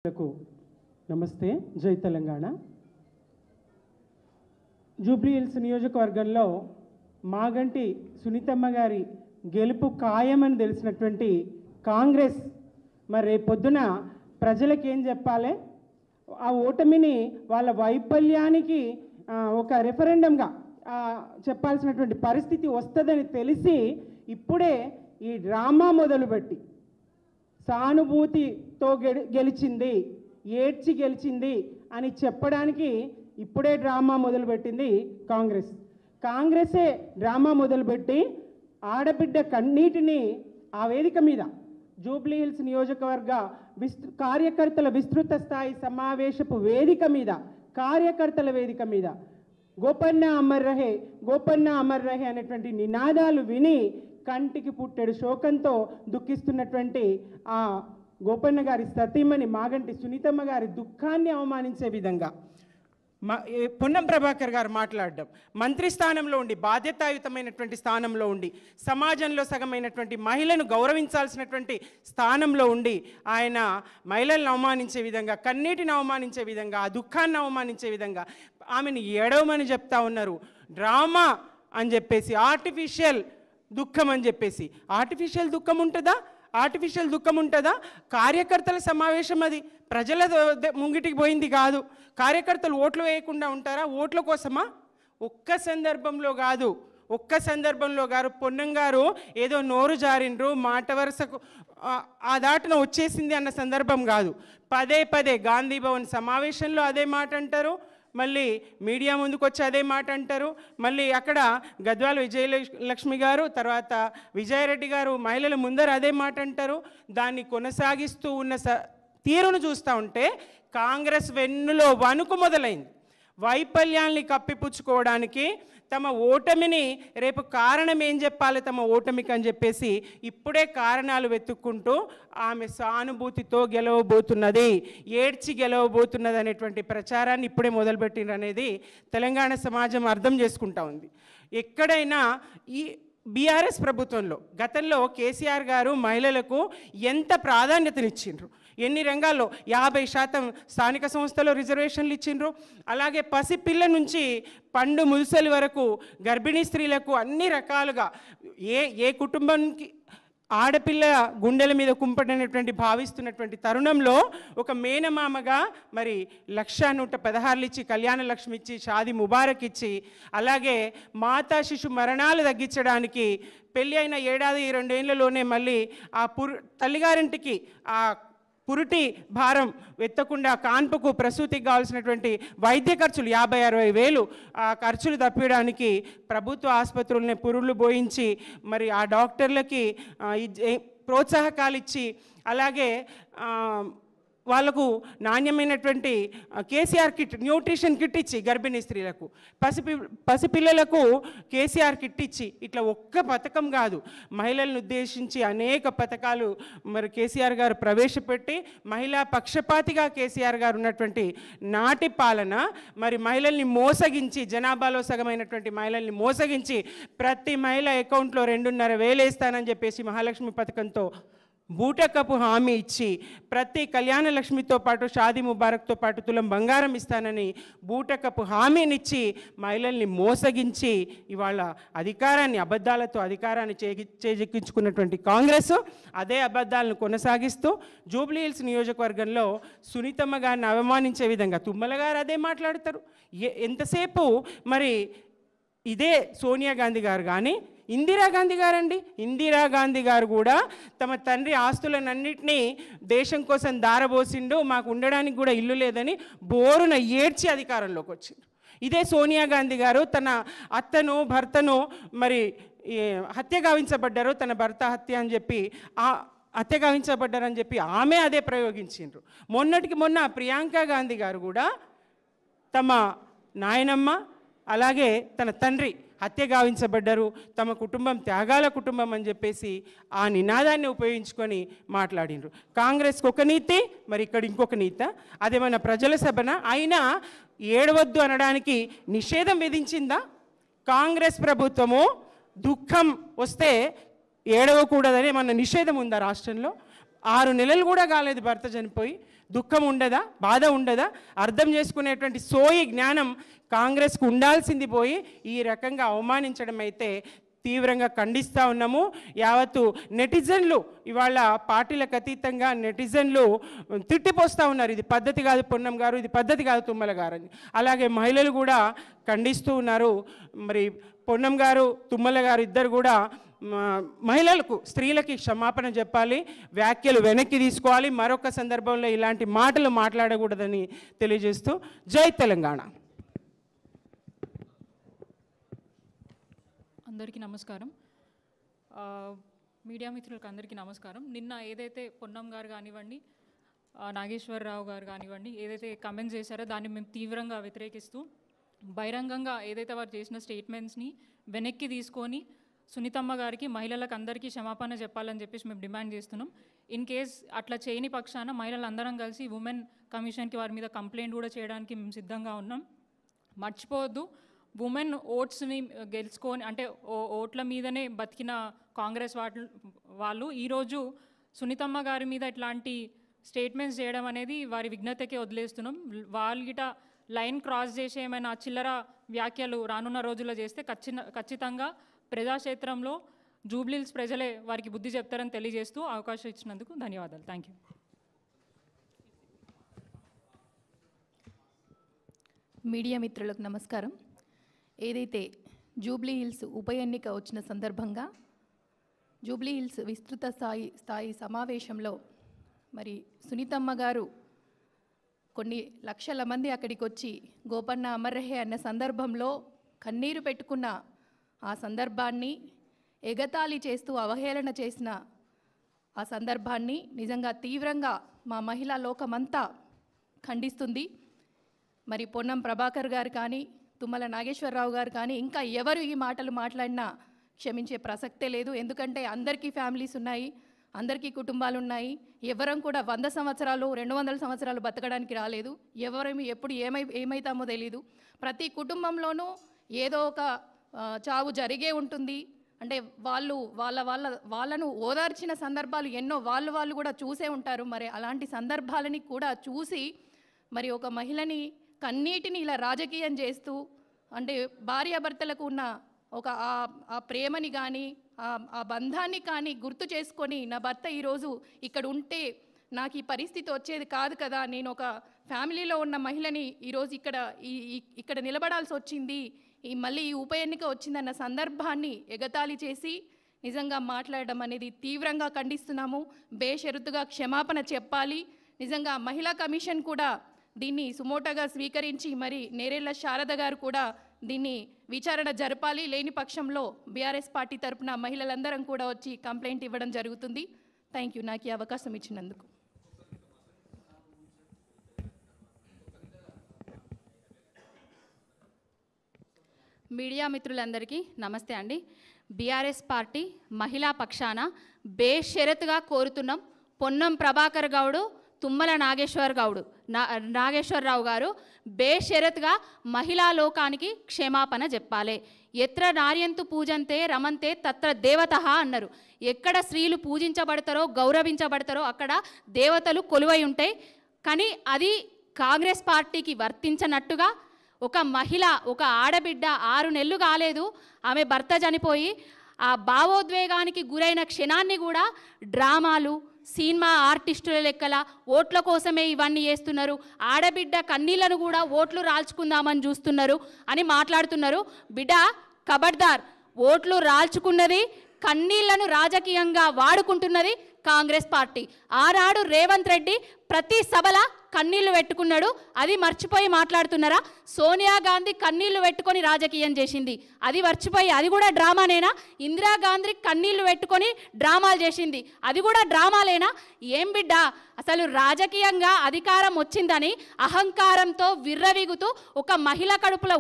నమస్తే, జై Telangana. Jubilee hills నియోజకవర్గంలో మాగంటి సునీతమ్మ గారి గెలుపు ఖాయమని తెలిసినటువంటి కాంగ్రెస్ మరి రేపు పొద్దున ప్రజలకు ఏం చెప్పాలి, ఆ ఓటమిని వాళ్ళ వైఫల్యానికి ఒక రెఫరెండంగా చెప్పాల్సినటువంటి పరిస్థితి వస్తుందని తెలిసి ఇప్పుడే ఈ డ్రామా మొదలుపెట్టి సానుభూతితో గెలిచింది, ఏడ్చి గెలిచింది అని చెప్పడానికి ఇప్పుడే డ్రామా మొదలుపెట్టింది కాంగ్రెసే డ్రామా మొదలుపెట్టి ఆడబిడ్డ కన్నీటిని ఆ వేదిక మీద జూబ్లీ హిల్స్ నియోజకవర్గ కార్యకర్తల విస్తృత స్థాయి సమావేశపు వేదిక మీద, కార్యకర్తల వేదిక మీద గోపన్న అమర్ రహే అనేటువంటి నినాదాలు విని కంటికి పుట్టెడు శోకంతో దుఃఖిస్తున్నటువంటి ఆ గోపన్న గారి సతీమణి మాగంటి సునీతమ్మ గారి దుఃఖాన్ని అవమానించే విధంగా పొన్నం ప్రభాకర్ గారు మాట్లాడడం, మంత్రి స్థానంలో ఉండి బాధ్యతాయుతమైనటువంటి స్థానంలో ఉండి సమాజంలో సగమైనటువంటి మహిళను గౌరవించాల్సినటువంటి స్థానంలో ఉండి ఆయన మహిళలను అవమానించే విధంగా, కన్నీటిని అవమానించే విధంగా, ఆ దుఃఖాన్ని అవమానించే విధంగా ఆమెను ఏడవమని చెప్తా ఉన్నారు. డ్రామా అని చెప్పేసి, ఆర్టిఫిషియల్ దుఃఖం అని చెప్పేసి. ఆర్టిఫిషియల్ దుఃఖం ఉంటుందా? కార్యకర్తల సమావేశం, అది ప్రజల ముంగిటికి పోయింది కాదు. కార్యకర్తలు ఓట్లు వేయకుండా ఉంటారా? ఓట్ల కోసమా? ఒక్క సందర్భంలో గారు పొన్నం గారు ఏదో నోరు జారిండ్రు, మాట వరుసకు ఆ దాటున వచ్చేసింది అన్న సందర్భం కాదు. పదే గాంధీ భవన్ సమావేశంలో అదే మాట అంటారు, మళ్ళీ మీడియా ముందుకు వచ్చి అదే మాట అంటారు, మళ్ళీ అక్కడ గద్వాల విజయలక్ష్మి గారు, తర్వాత విజయారెడ్డి గారు మహిళల ముందర అదే మాట అంటారు. దాన్ని కొనసాగిస్తూ ఉన్న తీరును చూస్తూ ఉంటే కాంగ్రెస్ వెన్నులో వణుకు మొదలైంది. వైఫల్యాల్ని కప్పిపుచ్చుకోవడానికి తమ ఓటమిని రేపు కారణం ఏం చెప్పాలి తమ ఓటమికి అని చెప్పేసి ఇప్పుడే కారణాలు వెతుక్కుంటూ ఆమె సానుభూతితో గెలవబోతున్నది, ఏడ్చి గెలవబోతున్నది అనేటువంటి ప్రచారాన్ని ఇప్పుడే మొదలుపెట్టిండ్రు అనేది తెలంగాణ సమాజం అర్థం చేసుకుంటా ఉంది. ఎక్కడైనా ఈ బీఆర్ఎస్ ప్రభుత్వంలో గతంలో కేసీఆర్ గారు మహిళలకు ఎంత ప్రాధాన్యతనిచ్చిండ్రు, ఎన్ని రంగాల్లో 50% స్థానిక సంస్థలో రిజర్వేషన్లు ఇచ్చిండ్రు. అలాగే పసిపిల్ల నుంచి పండు ముదుసలి వరకు గర్భిణీ స్త్రీలకు అన్ని రకాలుగా ఏ కుటుంబానికి ఆడపిల్ల గుండెల మీద కుంపటనేటువంటి భావిస్తున్నటువంటి తరుణంలో ఒక మేనమామగా మరి 1,116 ఇచ్చి, కళ్యాణ లక్ష్మి ఇచ్చి, షాదీ ముబారక్ ఇచ్చి, అలాగే మాతా శిశు మరణాలు తగ్గించడానికి పెళ్ళి అయిన 1-2 ఏళ్లలోనే మళ్ళీ ఆ తల్లిగారింటికి ఆ పురుటి భారం ఎత్తకుండా కాన్పుకు ప్రసూతికి కావాల్సినటువంటి వైద్య ఖర్చులు 50-60 వేలు ఆ ఖర్చులు తప్పించడానికి ప్రభుత్వ ఆసుపత్రులనే పురుళ్ళు పోయించి మరి ఆ డాక్టర్లకి ప్రోత్సాహకాలు ఇచ్చి, అలాగే వాళ్లకు నాణ్యమైనటువంటి కేసీఆర్ కిట్, న్యూట్రిషన్ కిట్ ఇచ్చి గర్భిణీ స్త్రీలకు, పసిపిల్లలకు కేసీఆర్ కిట్ ఇచ్చి, ఇట్లా ఒక్క పథకం కాదు, మహిళలను ఉద్దేశించి అనేక పథకాలు మరి కేసీఆర్ గారు ప్రవేశపెట్టి మహిళా పక్షపాతిగా కేసీఆర్ గారు ఉన్నటువంటి నాటి పాలన మరి మహిళల్ని మోసగించి, జనాభాలో సగమైనటువంటి మహిళల్ని మోసగించి ప్రతి మహిళ అకౌంట్లో 2,500 వేస్తానని చెప్పేసి మహాలక్ష్మి పథకంతో బూటకపు హామీ ఇచ్చి, ప్రతి కళ్యాణ లక్ష్మితో పాటు షాదీ ముబారక్తో పాటు తులం బంగారం ఇస్తానని బూటకపు హామీనిచ్చి మహిళల్ని మోసగించి ఇవాళ అబద్ధాలతో అధికారాన్ని చేజిక్కించుకున్నటువంటి కాంగ్రెస్ అదే అబద్ధాలను కొనసాగిస్తూ జూబ్లీ హిల్స్ నియోజకవర్గంలో సునీతమ్మ గారిని అవమానించే విధంగా తుమ్మల గారు అదే మాట్లాడతారు. ఎంతసేపు మరి ఇదే సోనియా గాంధీ గారు కానీ ఇందిరా గాంధీ గారు కూడా తమ తండ్రి ఆస్తులన్నింటినీ దేశం కోసం దారబోసిండు, మాకు ఉండడానికి కూడా ఇల్లు లేదని బోరున ఏడ్చి అధికారంలోకి వచ్చిండు. ఇదే సోనియా గాంధీ గారు తన భర్తను మరి హత్య గావించబడ్డారు, తన భర్త హత్య అని చెప్పి హత్య గావించబడ్డారని చెప్పి ఆమె అదే ప్రయోగించిండ్రు. మొన్నటికి మొన్న ప్రియాంక గాంధీ గారు కూడా తమ నాయనమ్మ అలాగే తన తండ్రి హత్య గావించబడ్డారు, తమ కుటుంబం త్యాగాల కుటుంబం అని చెప్పేసి ఆ నినాదాన్ని ఉపయోగించుకొని మాట్లాడినరు. కాంగ్రెస్కి ఒక నీతి, మరి ఇక్కడ ఇంకొక నీత. అదేమన్నా ప్రజల సభన అయినా ఏడవద్దు అనడానికి నిషేధం విధించిందా? కాంగ్రెస్ ప్రభుత్వము దుఃఖం వస్తే ఏడవకూడదని ఏమన్నా నిషేధం ఉందా రాష్ట్రంలో? 6 నెలలు కూడా కాలేదు భర్త చనిపోయి. దుఃఖం ఉండదా, బాధ ఉండదా? అర్థం చేసుకునేటువంటి సోయి జ్ఞానం కాంగ్రెస్కు ఉండాల్సింది పోయి ఈ రకంగా అవమానించడం అయితే తీవ్రంగా ఖండిస్తూ ఉన్నాము. యావత్తు నెటిజన్లు ఇవాళ పార్టీలకు అతీతంగా నెటిజన్లు తిట్టిపోస్తూ ఉన్నారు. ఇది పద్ధతి కాదు పొన్నం గారు, ఇది పద్ధతి కాదు తుమ్మల గారు అని. అలాగే మహిళలు కూడా ఖండిస్తూ ఉన్నారు. మరి పొన్నం గారు, తుమ్మల గారు ఇద్దరు కూడా మహిళలకు, స్త్రీలకి క్షమాపణ చెప్పాలి, వ్యాఖ్యలు వెనక్కి తీసుకోవాలి, మరొక సందర్భంలో ఇలాంటి మాటలు మాట్లాడకూడదని తెలియజేస్తూ జై తెలంగాణ. అందరికీ నమస్కారం. మీడియా మిత్రులకు అందరికీ నమస్కారం. నిన్న ఏదైతే పొన్నం గారు కానివ్వండి, నాగేశ్వరరావు గారు కానివ్వండి ఏదైతే కమెంట్స్ చేశారో దాన్ని మేము తీవ్రంగా వ్యతిరేకిస్తూ బహిరంగంగా ఏదైతే వారు చేసిన స్టేట్మెంట్స్ని వెనక్కి తీసుకొని సునీతమ్మ గారికి, మహిళలకు అందరికీ క్షమాపణ చెప్పాలని చెప్పేసి మేము డిమాండ్ చేస్తున్నాం. ఇన్ కేస్ అట్లా చేయని పక్షాన మహిళలందరం కలిసి ఉమెన్ కమిషన్కి వారి మీద కంప్లైంట్ కూడా చేయడానికి మేము సిద్ధంగా ఉన్నాం. మర్చిపోవద్దు, ఉమెన్ ఓట్స్ని గెలుచుకొని అంటే ఓట్ల మీదనే బతికిన కాంగ్రెస్ వాళ్ళు ఈరోజు సునీతమ్మ గారి మీద ఇట్లాంటి స్టేట్మెంట్స్ చేయడం అనేది వారి విఘ్నతకే వదిలేస్తున్నాం. వాళ్ళ లైన్ క్రాస్ చేసే ఏమైనా చిల్లర వ్యాఖ్యలు రానున్న రోజుల్లో చేస్తే ఖచ్చితంగా ప్రజాక్షేత్రంలో జూబ్లీహిల్స్ ప్రజలే వారికి బుద్ధి చెప్తారని తెలియజేస్తూ అవకాశం ఇచ్చినందుకు ధన్యవాదాలు. Thank you. మీడియా మిత్రులకు నమస్కారం. ఏదైతే జూబ్లీహిల్స్ ఉప ఎన్నిక వచ్చిన సందర్భంగా జూబ్లీహిల్స్ విస్తృత స్థాయి సమావేశంలో మరి సునీతమ్మ గారు కొన్ని లక్షల మంది అక్కడికి వచ్చి గోపన్న అమర్రహే అన్న సందర్భంలో కన్నీరు పెట్టుకున్న ఆ సందర్భాన్ని, ఎగతాళి చేస్తూ అవహేళన చేసిన ఆ సందర్భాన్ని నిజంగా తీవ్రంగా మా మహిళా లోకమంతా ఖండిస్తుంది. మరి పొన్నం ప్రభాకర్ గారు కానీ, తుమ్మల నాగేశ్వరరావు గారు కానీ ఇంకా ఎవరు ఈ మాటలు మాట్లాడినా క్షమించే ప్రసక్తే లేదు. ఎందుకంటే అందరికీ ఫ్యామిలీస్ ఉన్నాయి, అందరికీ కుటుంబాలు ఉన్నాయి. ఎవరం కూడా 100 సంవత్సరాలు 200 సంవత్సరాలు బతకడానికి రాలేదు. ఎవరేమి ఎప్పుడు ఏమైతామో తెలీదు. ప్రతి కుటుంబంలోనూ ఏదో ఒక చావు జరిగే ఉంటుంది. అంటే వాళ్ళను ఓదార్చిన సందర్భాలు ఎన్నో వాళ్ళు కూడా చూసే ఉంటారు. మరి అలాంటి సందర్భాలని కూడా చూసి మరి ఒక మహిళని కన్నీటిని ఇలా రాజకీయం చేస్తూ, అంటే భార్యాభర్తలకు ఉన్న ఒక ఆ ప్రేమని కానీ ఆ బంధాన్ని కానీ గుర్తు చేసుకొని, నా భర్త ఈరోజు ఇక్కడ ఉంటే నాకు ఈ పరిస్థితి వచ్చేది కాదు కదా, నేను ఒక ఫ్యామిలీలో ఉన్న మహిళని ఈరోజు ఇక్కడ నిలబడాల్సి వచ్చింది, మళ్ళీ ఈ ఉప ఎన్నిక వచ్చిందన్న సందర్భాన్ని ఎగతాళి చేసి నిజంగా మాట్లాడడం అనేది తీవ్రంగా ఖండిస్తున్నాము. బేషరతుగా క్షమాపణ చెప్పాలి. నిజంగా మహిళా కమిషన్ కూడా దీన్ని సుమోటోగా స్వీకరించి మరి నేరెళ్ల శారద గారు కూడా దీన్ని విచారణ జరపాలి. లేని పక్షంలో బీఆర్ఎస్ పార్టీ తరపున మహిళలందరం కూడా వచ్చి కంప్లైంట్ ఇవ్వడం జరుగుతుంది. థ్యాంక్ యూ నాకు ఈ అవకాశం ఇచ్చినందుకు. మీడియా మిత్రులందరికీ నమస్తే అండి. బీఆర్ఎస్ పార్టీ మహిళా పక్షాన బేషరతుగా కోరుతున్నాం, పొన్నం ప్రభాకర్ గౌడు, తుమ్మల నాగేశ్వరరావు గారు బేషరతుగా మహిళా లోకానికి క్షమాపణ చెప్పాలి. ఎత్ర నార్యంతు పూజంతే రమంతే తత్ర దేవతః అన్నారు. ఎక్కడ స్త్రీలు పూజించబడతారో గౌరవించబడతారో అక్కడ దేవతలు కొలువై ఉంటాయి. కానీ అది కాంగ్రెస్ పార్టీకి వర్తించనట్టుగా ఒక మహిళ, ఒక ఆడబిడ్డ 6 నెలలు కాలేదు ఆమె భర్త చనిపోయి, ఆ భావోద్వేగానికి గురైన క్షణాన్ని కూడా డ్రామాలు, సినిమా ఆర్టిస్టుల లెక్కల ఓట్ల కోసమే ఇవన్నీ చేస్తున్నారు, ఆడబిడ్డ కన్నీళ్లను కూడా ఓట్లు రాల్చుకుందామని చూస్తున్నారు అని మాట్లాడుతున్నారు. బిడ్డ ఖబర్దార్, ఓట్లు రాల్చుకున్నది, కన్నీళ్లను రాజకీయంగా వాడుకుంటున్నది కాంగ్రెస్ పార్టీ. ఆనాడు రేవంత్ రెడ్డి ప్రతి సభల కన్నీళ్లు పెట్టుకున్నాడు, అది మర్చిపోయి మాట్లాడుతున్నారా? సోనియా గాంధీ కన్నీళ్లు పెట్టుకొని రాజకీయం చేసింది, అది మర్చిపోయి అది కూడా డ్రామానేనా? ఇందిరాగాంధీ కన్నీళ్లు పెట్టుకొని డ్రామాలు చేసింది, అది కూడా డ్రామాలేనా? ఏం బిడ్డ, అసలు రాజకీయంగా అధికారం వచ్చిందని అహంకారంతో విర్రవీగుతూ ఒక మహిళ కడుపులో